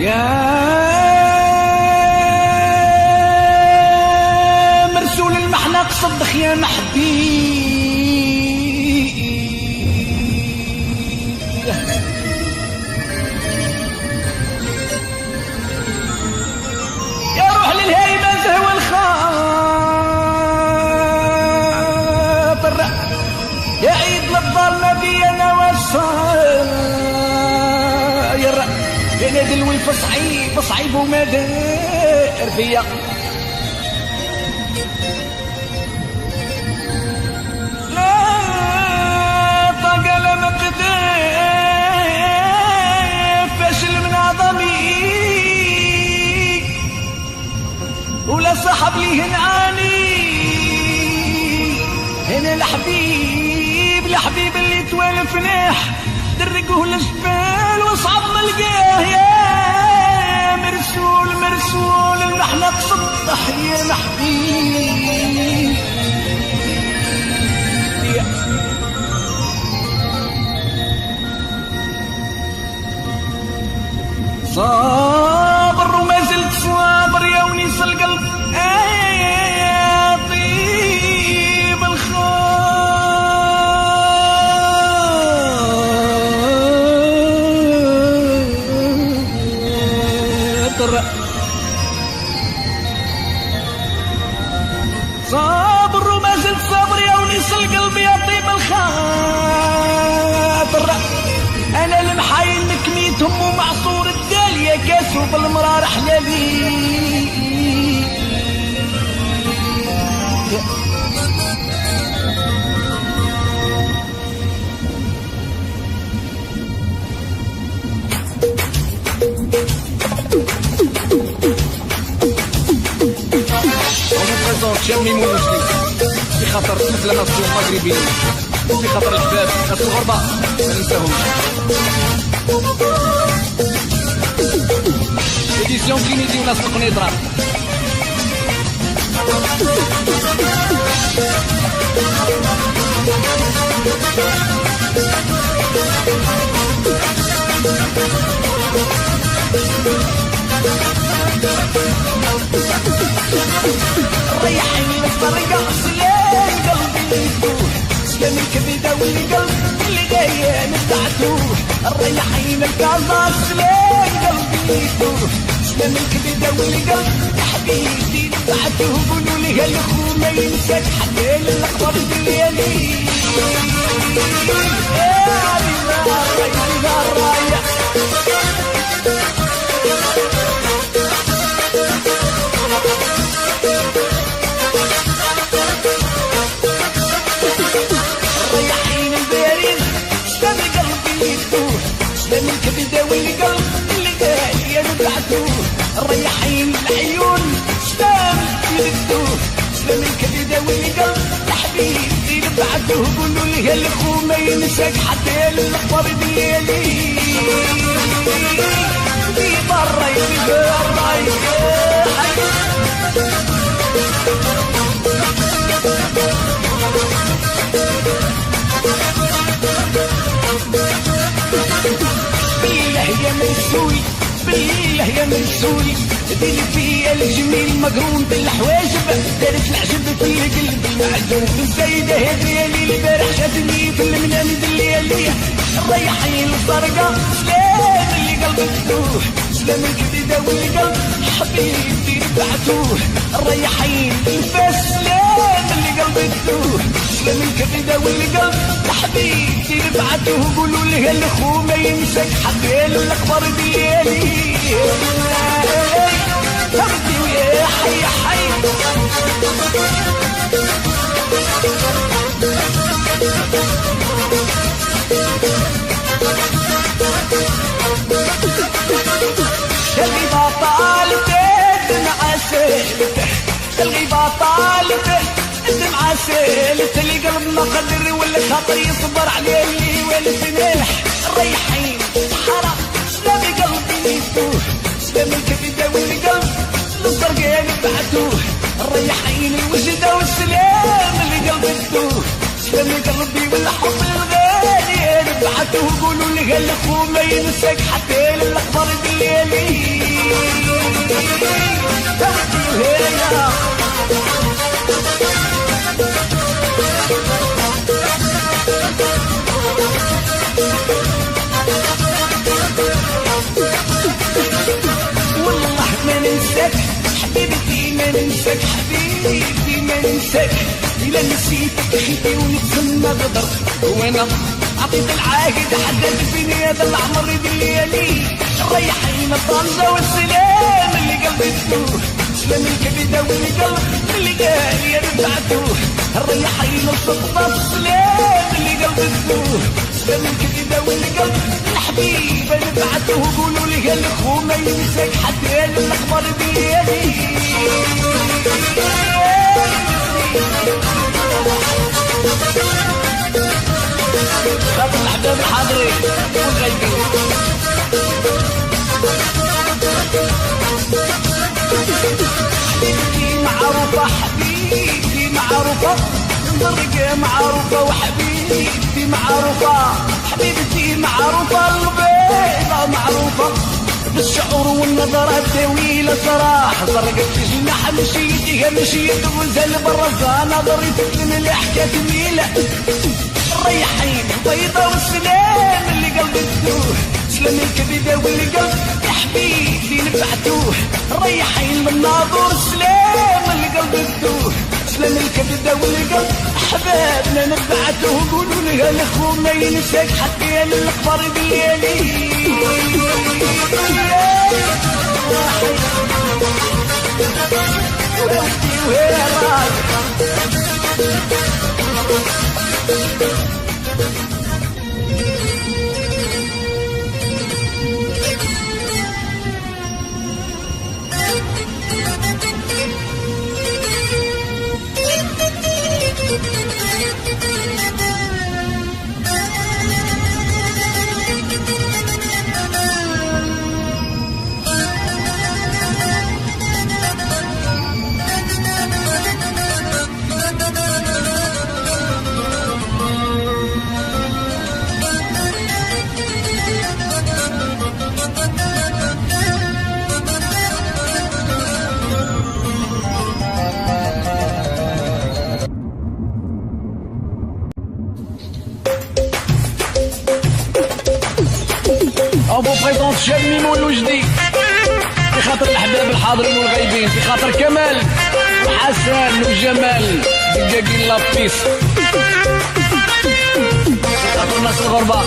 يا مرسول المحنق صدخ يا محبي يا روح للهيبة زهوى الخاطر يا عيد للضال نبينا والصاير يا نادي الولف صعيب صعيب وما دار فيا لا طاقة لا مقدار فاشل من عظمي ولا صاحب لي هنعاني هنا الحبيب الحبيب اللي توالف ناح درقوه للجبال وصعب ما لقاه يا مرسول مرسول المحنق صدح يا محبيب صابر وما زلت صابر يا ونيس القلب طيب الخاطر صابر وما زلت صابر يا ونيس القلب يا طيب الخاطر انا المحاين مكميتهم ومعصور الدالية كاسو بالمرار حلالي جامي موجودين في خطر مثل ناسو المغربيين في خطر الحباب ناس الغربة ما ننساهمش إديسيون كينيدي وناس القنيطرة ريحيني بالطريقة سلام قلبي يفوح سلام الكبدة والقلب اللي جاية نبعتوه ريحيني الكازا سلام قلبي يفوح سلام الكبدة والقلب حبيبي نبعتوه قولوا لي هالخو ما ينساك حتى للأخبار الليالي يا ريما الرايح ريحين البارد سلام قلبي يفتوح سلام الكبدة والقلب اللي جاي نبعتوه ريحين العيون سلام يفتوح سلام الكبدة والقلب حبيبي نبعتوه قولوا لي هالخو ما ينساك حتى للأخبار الليالي في برا بالله يا مرسول بالله يا مرسول ديري فيا الجميل مقرون بالحواجب دارت العجب في القلب المعجون الزايدة هذه اللي البارح شافني في المنام الليالي الريحين الزرقا سلام اللي قلبك تروح سلام الكبدة والقلب حبيبي نبعتوه الريحين الفاس سلام اللي قلبك تروح سلام الكبدة والقلب حبيبي نبعتوه قولوا لي هالخو ما ينساك حتى الأخبار بالليالي فردي ويا حي حي الغيبة طالبة دمع سالته الغيبة طالبة دمع سالته اللي قلب ما قدر ولا خاطر يصبر عليه اللي والفناح الريحين حرام سلام قلبي يفتوح سلام الكبدة والقلب الزرقاء نبعتوه الريحين الوجدة والسلام اللي قلبي يفتوح سلام قلبي والحب الغالي نبعتوه نبعته قولوا لي قال اخو ما ينساك حتى الاخبار ديالي والله ما ننساك حبيبتي ما ننساك حبيبتي ما ننساك إلا نسيتك خيتي ونتسمى غدر وانا عطيت العاهد حدد فيني هذا العمر ديالي ريحينا طنجة والسلام اللي قلبي تدوه سلام الكبدة والقلب اللي قال يا رفعتوه ريحينا الصدفة السلام اللي قلبي تدوه سلام الكبدة والقلب الحبيب اللي بعتوه قولوا لي قال اخو ما ينساك حتى الاخبار ديالي خاطر الأحباب الحاضرين والغايبين حبيبتي معروفة حبيبتي معروفة الضرقة معروفة وحبيبتي معروفة حبيبتي معروفة البيضة معروفة بالشعور والنظرة الطويلة صراحة زرقت جناح مشيتها مشيت وزل برا نظرتك من الحكاية جميلة ريحين بيضة والسلام اللي قلبي تدوه سلام الكبدة والقلب يا حبيبي نبعتوه ريحين من ناظر السلام اللي قلبي تدوه سلام الكبدة والقلب احبابنا نبعتوه قولوا لي الاخو ما ينساك حتى الاخبار ديالي On vous présente Chef Mimo الوجدي في خاطر الأحباب الحاضرين والغايبين في خاطر كمال وحسن وجمال دقاقين لابيس في خاطر الناس الغربة